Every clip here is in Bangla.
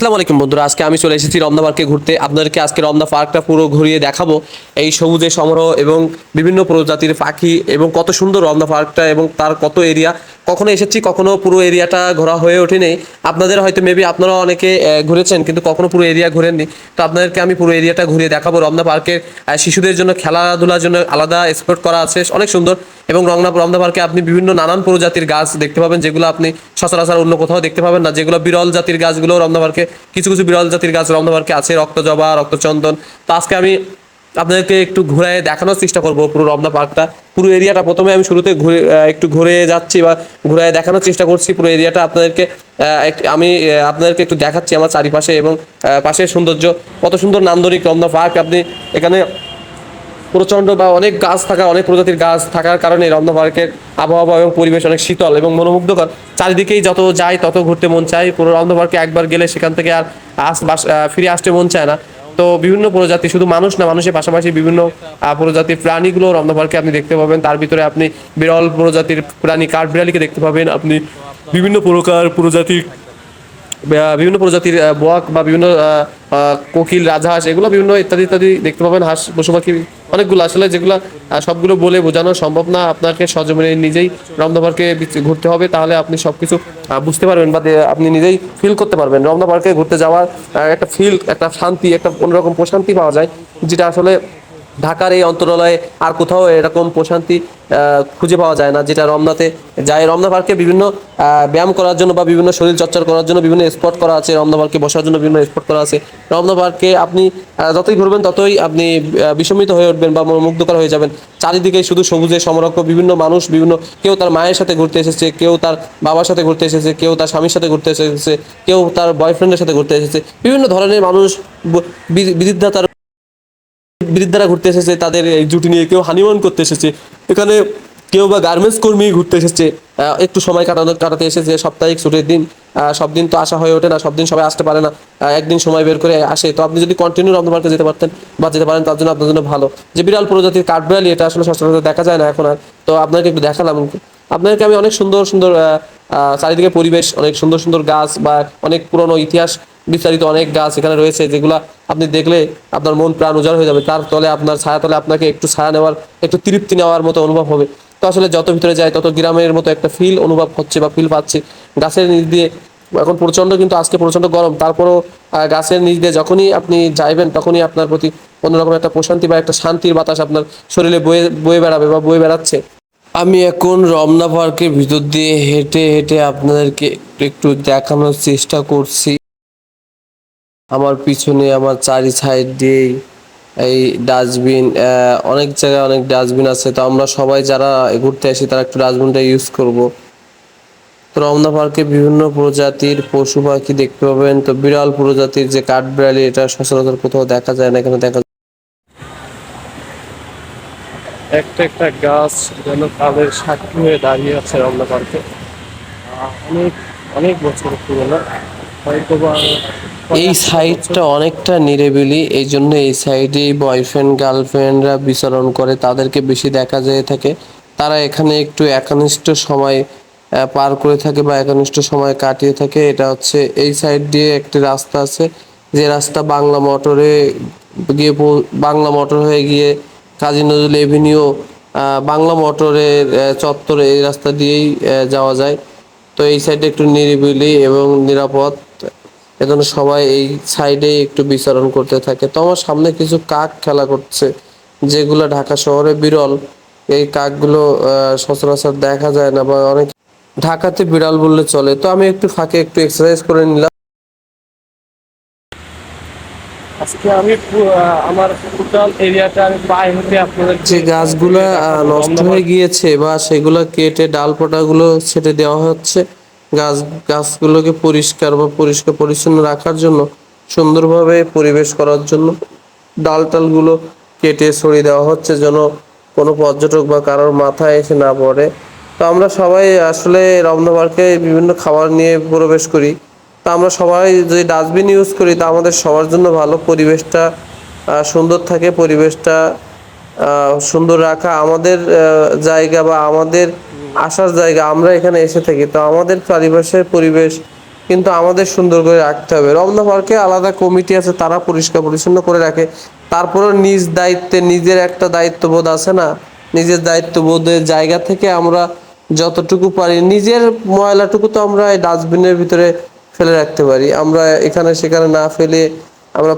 আসসালামু আলাইকুম বন্ধুরা, আজকে আমি চলে এসেছি রমনা পার্কে ঘুরতে। আপনাদেরকে আজকে রমনা পার্কটা পুরো ঘুরিয়ে দেখাবো। এই সবুজের সমারোহ এবং বিভিন্ন প্রজাতির পাখি এবং কত সুন্দর রমনা পার্কটা এবং তার কত এরিয়া। কখনো এসেছি, কখনো পুরো এরিয়াটা ঘোরা হয়ে ওঠেনি। আপনাদের হয়তো মেবি আপনারা অনেকে ঘুরেছেন, কিন্তু কখনো পুরো এরিয়া ঘুরেননি। তো আপনাদেরকে আমি পুরো এরিয়াটা ঘুরিয়ে দেখাবো। রমনা পার্কের শিশুদের জন্য খেলাধুলার জন্য আলাদা স্পট করা আছে, অনেক সুন্দর। এবং রমনা পার্কে আপনি বিভিন্ন নানান প্রজাতির গাছ দেখতে পাবেন, যেগুলো আপনি সচরাচর অন্য কোথাও দেখতে পাবেন না। যেগুলো বিরল জাতির গাছগুলো রমনা পার্কে, কিছু কিছু বিরল জাতির গাছ রমনা পার্কে আছে, রক্তজবা, রক্তচন্দন। তো আজকে আমি আপনাদেরকে একটু ঘুরে দেখানোর চেষ্টা করব পুরো রমনা পার্কটা, পুরো এরিয়াটা। প্রথমে আমি শুরুতে ঘুরে একটু ঘুরে যাচ্ছি বা ঘুরে দেখানোর চেষ্টা করছি পুরো এরিয়াটা আপনাদেরকে। আমি আপনাদেরকে একটু দেখাচ্ছি আমার চারিপাশে এবং পাশের সৌন্দর্য, কত সুন্দর নান্দনিক রমনা পার্ক। আপনি এখানে প্রচণ্ড বা অনেক গাছ থাকা, অনেক প্রজাতির গাছ থাকার কারণে রমনা পার্কের আবহাওয়া এবং পরিবেশ অনেক শীতল এবং মনোমুগ্ধকর। চারিদিকেই যত যাই তত ঘুরতে মন চায়। পুরো রমনা পার্কে একবার গেলে সেখান থেকে আর ফিরে আসতে মন চায় না। তো বিভিন্ন প্রজাতি, শুধু মানুষ না, মানুষের পাশাপাশি বিভিন্ন প্রজাতির প্রাণীগুলো রমনা পার্কে আপনি দেখতে পাবেন। তার ভিতরে আপনি বিরল প্রজাতির প্রাণী কাঠবিড়ালিকে দেখতে পাবেন। আপনি বিভিন্ন বিভিন্ন প্রজাতির বক বা বিভিন্ন কোকিল, রাজহাঁস, এগুলো বিভিন্ন ইত্যাদি ইত্যাদি দেখতে পাবেন। হাঁস, পশু পাখি অনেকগুলো, আসলে যেগুলো সবগুলো বলে বোঝানো সম্ভব না। আপনাকে সজমিনে নিজেই রমনা পার্কে ঘুরতে হবে, তাহলে আপনি সবকিছু বুঝতে পারবেন বা আপনি নিজেই ফিল করতে পারবেন। রমনা পার্কে ঘুরতে যাওয়ার একটা ফিল, একটা শান্তি, একটা অন্যরকম প্রশান্তি পাওয়া যায়, যেটা আসলে ঢাকার এই অন্তরালয়ে আর কোথাও এরকম প্রশান্তি খুঁজে পাওয়া যায় না, যেটা রমনাতে যায়। রমনা পার্কে বিভিন্ন ব্যায়াম করার জন্য বা বিভিন্ন শরীর চর্চা করার জন্য বিভিন্ন স্পট করা আছে। রমনা পার্কে বসার জন্য বিভিন্ন স্পট করা আছে। রমনা পার্কে আপনি যতই ঘুরবেন ততই আপনি বিস্মিত হয়ে উঠবেন বা মুগ্ধকর হয়ে যাবেন। চারিদিকে শুধু সবুজের সমরক্ষ, বিভিন্ন মানুষ, বিভিন্ন, কেউ তার মায়ের সাথে ঘুরতে এসেছে, কেউ তার বাবার সাথে ঘুরতে এসেছে, কেউ তার স্বামীর সাথে ঘুরতে এসেছে, কেউ তার বয়ফ্রেন্ডের সাথে ঘুরতে এসেছে। বিভিন্ন ধরনের মানুষ, বৃদ্ধাতার বৃদ্ধারা ঘুরতে এসেছে তাদের এই জুটি নিয়ে, কেউ হানিমুন করতে এসেছে এখানে, কেউ বা গার্মেন্টস কর্মী ঘুরতে এসেছে, একটু সময় কাটাতে এসেছে। সাপ্তাহিক ছুটির দিন, সব দিন তো আসা হয়ে ওঠে না, সব দিন সবাই আসতে পারে না, একদিন সময় বের করে আসে। তো আপনি যদি কন্টিনিউ রমনা পার্কে যেতে পারতেন বা যেতে পারেন, তার জন্য আপনার জন্য ভালো। যে বিরল প্রজাতির কাঠবিড়ালি, এটা আসলে সচরাচর দেখা যায় না এখন আর। তো আপনাকে একটু দেখালাম। আপনাদেরকে আমি অনেক সুন্দর সুন্দর চারিদিকে পরিবেশ, অনেক সুন্দর সুন্দর গাছ বা অনেক পুরনো ইতিহাস বিস্তারিত অনেক গাছ এখানে রয়েছে, যেগুলো আপনি দেখলে আপনার মন প্রাণ উজাড় হয়ে যাবে। তার তলে, আপনার ছায়া তলে আপনাকে একটু ছায়া নেওয়ার, একটু তৃপ্তি নেওয়ার মতো অনুভব হবে। তো আসলে যত ভিতরে যায় তত গ্রামের মতো একটা ফিল অনুভব হচ্ছে বা ফিল পাচ্ছি। গাছের নিচ দিয়ে এখন প্রচণ্ড, কিন্তু আজকে প্রচণ্ড গরম, তারপরও গাছের নিচ দিয়ে যখনই আপনি যাইবেন তখনই আপনার প্রতি অন্যরকম একটা প্রশান্তি বা একটা শান্তির বাতাস আপনার শরীরে বয়ে বয়ে বেড়াবে বা বয়ে বেড়াচ্ছে। আমি এখন রমনা পার্কের ভিতর দিয়ে হেঁটে হেঁটে আপনাদেরকে একটু দেখানোর চেষ্টা করছি। আমার পিছনে, আমার চারি সাইড দিয়েই এই ডাস্টবিন, অনেক জায়গায় অনেক ডাস্টবিন আছে। তো আমরা সবাই যারা ঘুরতে আসি তারা একটু ডাস্টবিনটা ইউজ করব। তো রমনা পার্কে বিভিন্ন প্রজাতির পশু পাখি দেখতে পাবেন। তো বিরল প্রজাতির যে কাঠবিড়ালি, এটা সচরাচর কোথাও দেখা যায় না, এখানে দেখা যায়। একটা একটা গাছ যেন তাদের সাক্ষী হয়ে দাঁড়িয়ে আছে রমনা পার্কে। অনেক অনেক বছর পুরনো, হয়তো বা এই সাইডটা অনেকটা নিরিবিলি, এই জন্য এই সাইডে বয়ফ্রেন্ড গার্লফ্রেন্ডরা বিচরণ করে, তাদেরকে বেশি দেখা যেয়ে থাকে। তারা এখানে একটু একনিষ্ঠ সময় পার করে থাকে বা একনিষ্ঠ সময় কাটিয়ে থাকে। এটা হচ্ছে এই সাইড দিয়ে একটি রাস্তা আছে, যে রাস্তা বাংলা মোটরে গিয়ে, বাংলা মোটর হয়ে গিয়ে কাজী নজরুল এভিনিউ, বাংলা মোটরের চত্বরে, এই রাস্তা দিয়েই যাওয়া যায়। তো এই সাইডে একটু নিরিবিলি এবং নিরাপদ, এজন্য সবাই এই সাইডে একটু বিচরণ করতে থাকে। তো আমার সামনে কিছু কাক খেলা করছে, যেগুলো ঢাকা শহরে বিরল। এই কাকগুলো সচরাচর দেখা যায় না বা অনেক ঢাকাতে বিড়াল বললে চলে। তো আমি একটু ফাঁকে একটু এক্সারসাইজ করে নিলাম। আজকে আমি আমার টোটাল এরিয়াটা আমি পায়ে হেঁটে আপনাদের, যে গাছগুলা নষ্ট হয়ে গিয়েছে বা সেগুলো কেটে ডালপালাগুলো ছেটে দেওয়া হচ্ছে, গাছগুলোকে পরিষ্কার বা পরিষ্কার পরিচ্ছন্ন রাখার জন্য, সুন্দরভাবে পরিবেশ করার জন্য ডালটালগুলো কেটে সরিয়ে দেওয়া হচ্ছে, যেন কোনো পর্যটক বা কারোর মাথায় এসে না পড়ে। তো আমরা সবাই আসলে রমনা পার্কে বিভিন্ন খাবার নিয়ে প্রবেশ করি। তা আমরা সবাই যদি ডাস্টবিন ইউজ করি, তা আমাদের সবার জন্য ভালো। পরিবেশটা সুন্দর থাকে, পরিবেশটা সুন্দর রাখা আমাদের জায়গা বা আমাদের আসার জায়গা। আমরা এখানে এসে থাকি, তো আমাদের চারিপাশের পরিবেশ কিন্তু আমাদের সুন্দর করে রাখতে হবে। রমনা পার্কে আলাদা কমিটি আছে, তারা পরিষ্কার পরিচ্ছন্ন করে রাখে। তারপরেও নিজ দায়িত্বে নিজের একটা দায়িত্ববোধ আছে না, নিজের দায়িত্ববোধের জায়গা থেকে আমরা যতটুকু পারি নিজের ময়লাটুকু তো আমরা এই ডাস্টবিনের ভিতরে ফেলে রাখতে পারি। আমরা এখানে সেখানে না ফেলে আমরা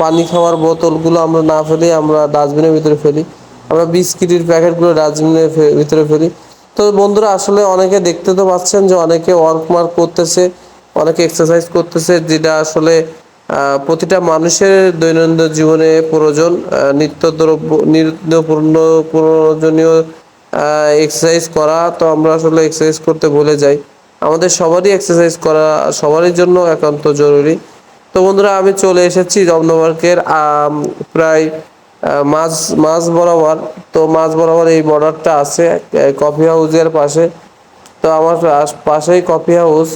পানি খাওয়ার বোতলগুলো আমরা না ফেলে আমরা ডাস্টবিনের ভিতরে ফেলি, আমরা বিস্কিটের প্যাকেটগুলো ডাস্টবিনের ভিতরে ফেলি। তো বন্ধুরা আসলে অনেকে দেখতে তো পাচ্ছেন যে অনেকে ওয়ার্ক করতেছে, অনেকে এক্সারসাইজ করতেছে, যেটা আসলে প্রতিটা মানুষের দৈনন্দিন জীবনে প্রয়োজন, নিত্য প্রয়োজনীয় এক্সারসাইজ করা। তো আমরা আসলে এক্সারসাইজ করতে ভুলে যাই। আমাদের সবারই এক্সারসাইজ করা সবারই জন্য একান্ত জরুরি। তো বন্ধুরা আমি চলে এসেছি রমনা পার্কের প্রায় মাঝ মাঝ বরাবর। তো মাঝ বরাবর এই বর্ডারটা আছে কফি হাউসের পাশে। তো আমার পাশেই কফি হাউস।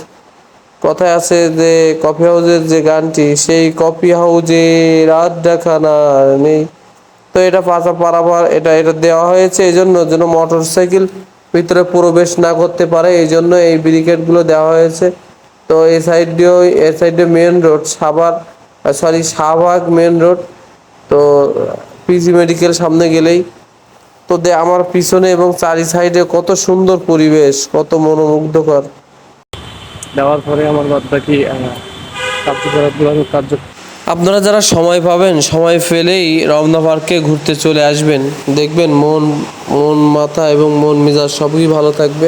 কথায় আছে যে কফি হাউসের যে গানটি, সেই কফি হাউসে রাত দেখানা নেই। তো এটা পারাপার এটা এটা দেওয়া হয়েছে এই জন্য যেন মোটরসাইকেল ভিতরে প্রবেশ না করতে পারে, এই জন্য এই ব্যারিকেডগুলো দেওয়া হয়েছে। তো এই সাইডে main road Shahbag main road. তো পিজি মেডিকেল সামনে গেলেই তো আমার পিছনে এবং চারি সাইডে কত সুন্দর পরিবেশ, কত মনোমুগ্ধকর। দেওয়ার পরে আমার বাদ বাকি কার্য আপনারা যারা সময় পাবেন, সময় পেলেই রমনা পার্কে ঘুরতে চলে আসবেন। দেখবেন মন মন মাথা এবং মন মেজাজ সবই ভালো থাকবে।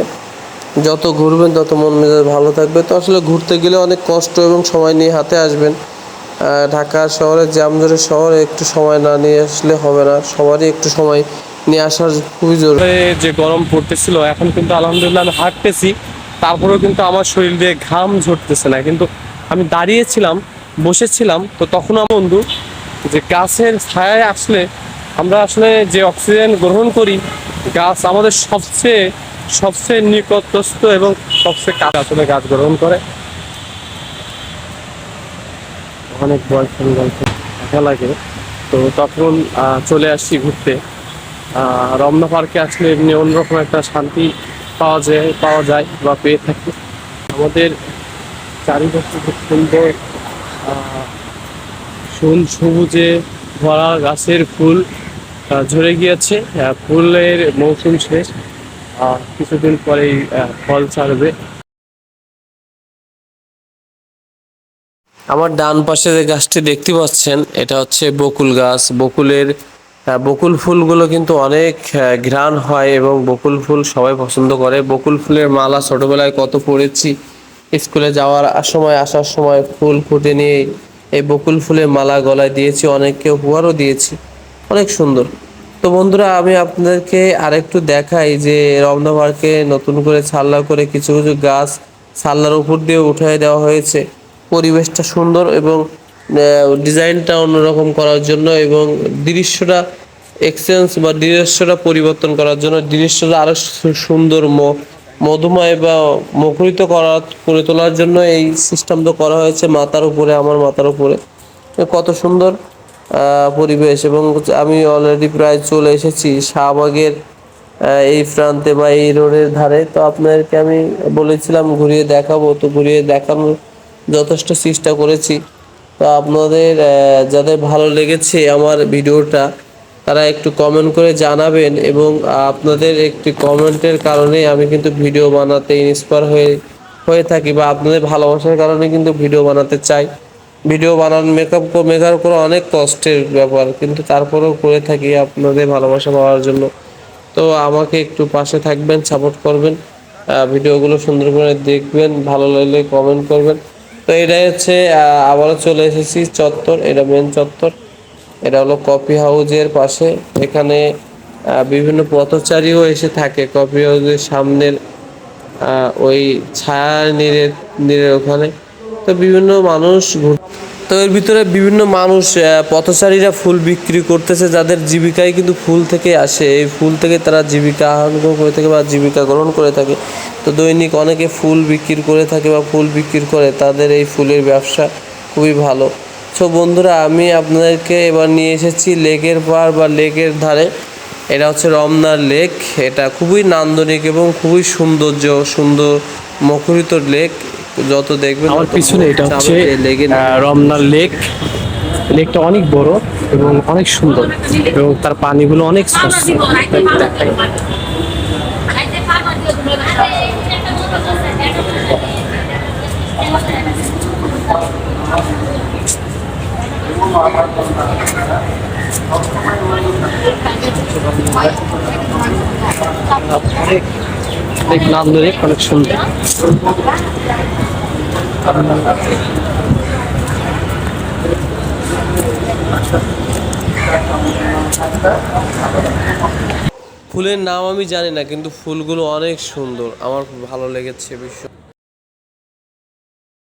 যত ঘুরবেন তত মন মেজাজ ভালো থাকবে। তো আসলে ঘুরতে গেলে অনেক কষ্ট এবং সময় নিয়ে হাতে আসবেন। ঢাকা শহরে জামজটের শহরে একটু সময় না নিয়ে আসলে হবে না, সবারই একটু সময় নিয়ে আসার খুবই জরুরি। যে গরম পড়তেছিল, এখন কিন্তু আলহামদুলিল্লাহ আমি হাঁটতেছি, তারপরেও কিন্তু আমার শরীর দিয়ে ঘাম ঝরতেছে না। কিন্তু আমি দাঁড়িয়েছিলাম, বসেছিলাম, তো তখন আমার বন্ধু যে গাছের ছায়ায় আসলে আমরা আসলে যে অক্সিজেন গ্রহণ করি, গাছ আমাদের সবচেয়ে সবচেয়ে নিকটস্থ এবং সবচেয়ে কাছে আসলে গাছ গ্রহণ করে। অনেক বয়ফ্রেন্ড দেখা লাগে। তো তখন চলে আসছি ঘুরতে। রমনা পার্কে আসলে এমনি অন্যরকম একটা শান্তি পাওয়া যায় বা পেয়ে থাকি। আমাদের চারিপাশে খুব সুন্দর সবুজে ভরা গাছের ফুল ঝরে গিয়েছে। ফুলের মৌসুম শেষ, কিছুদিন পরেই ফল ছাড়বে। আমার ডান পাশে যে গাছটি দেখতে পাচ্ছেন, এটা হচ্ছে বকুল গাছ। বকুল ফুলগুলো কিন্তু অনেক ঘ্রাণ হয় এবং বকুল ফুল সবাই পছন্দ করে। বকুল ফুলের মালা ছোটবেলায় কত পড়েছি, স্কুলে যাওয়ার সময় আসার সময় ফুল ফুটে নিয়ে এই বকুল ফুলের মালা গলায় দিয়েছি, অনেককে উপহারও দিয়েছি। অনেক সুন্দর। তো বন্ধুরা আমি আপনাদেরকে আরেকটু দেখাই যে রমনা পার্কে নতুন করে ছাল্লা করে কিছু কিছু গাছ ছাল্লার উপর দিয়ে উঠিয়ে দেওয়া হয়েছে। পরিবেশটা সুন্দর এবং ডিজাইনটা অন্যরকম করার জন্য এবং দৃশ্যটা দৃশ্যটা পরিবর্তন করার জন্য, দৃশ্যটা আরো সুন্দর মধুময় বা মুখরিত করে তোলার জন্য এই সিস্টেমটা করা হয়েছে মাথার উপরে, আমার মাথার উপরে। কত সুন্দর পরিবেশ। এবং আমি অলরেডি প্রায় চলে এসেছি শাহবাগের এই প্রান্তে বা এই রোডের ধারে। তো আপনাদেরকে আমি বলেছিলাম ঘুরিয়ে দেখাবো, তো ঘুরিয়ে দেখানোর যথেষ্ট চেষ্টা করেছি। তো আপনাদের যাদের ভালো লেগেছে আমার ভিডিওটা, তারা একটু কমেন্ট করে জানাবেন। এবং আপনাদের একটি কমেন্টের কারণে আমি কিন্তু ভিডিও বানাতে ইন্সপায়ার হয়ে থাকি, বা আপনাদের ভালোবাসার কারণে কিন্তু ভিডিও বানাতে চাই। ভিডিও বানানো মেকআপ করা অনেক কষ্টের ব্যাপার, কিন্তু তারপরেও করে থাকি আপনাদের ভালোবাসা পাওয়ার জন্য। তো আমাকে একটু পাশে থাকবেন, সাপোর্ট করবেন, ভিডিওগুলো সুন্দর করে দেখবেন, ভালো লাগলে কমেন্ট করবেন। তো এটাই হচ্ছে আবারও চলে এসেছি চত্বর, এটা মেন চত্বর। এটা হলো কফি হাউসের পাশে। এখানে বিভিন্ন পথচারীও এসে থাকে কফি হাউসের সামনের ওই ছায়া নীড়ের ওখানে। তো বিভিন্ন মানুষ তো এর ভিতরে বিভিন্ন মানুষ পথচারীরা ফুল বিক্রি করতেছে, যাদের জীবিকাই কিন্তু ফুল থেকে আসে। এই ফুল থেকে তারা জীবিকা আহরণ করে থাকে বা জীবিকা গ্রহণ করে থাকে। তো দৈনিক অনেকে ফুল বিক্রি করে থাকে বা ফুল বিক্রি করে, তাদের এই ফুলের ব্যবসা খুবই ভালো। সো বন্ধুরা আমি আপনাদেরকে এবার নিয়ে এসেছি লেকের পাড় বা লেকের ধারে। এটা হচ্ছে রমনার লেক। এটা খুবই নান্দনিক এবং খুবই সুন্দর মুখরিত লেক। যত দেখবেন আমার তত পিছনে এটা মনে হচ্ছে হবে যে লেগে রমনা লেক। লেকটা অনেক বড় এবং অনেক সুন্দর এবং তার পানিগুলো অনেক স্বচ্ছ। দেখাই। অনেক অনেক নান্দনিক, অনেক সুন্দর। ফুলের নাম আমি জানি না, কিন্তু ফুলগুলো অনেক সুন্দর, আমার খুব ভালো লেগেছে বিষয়।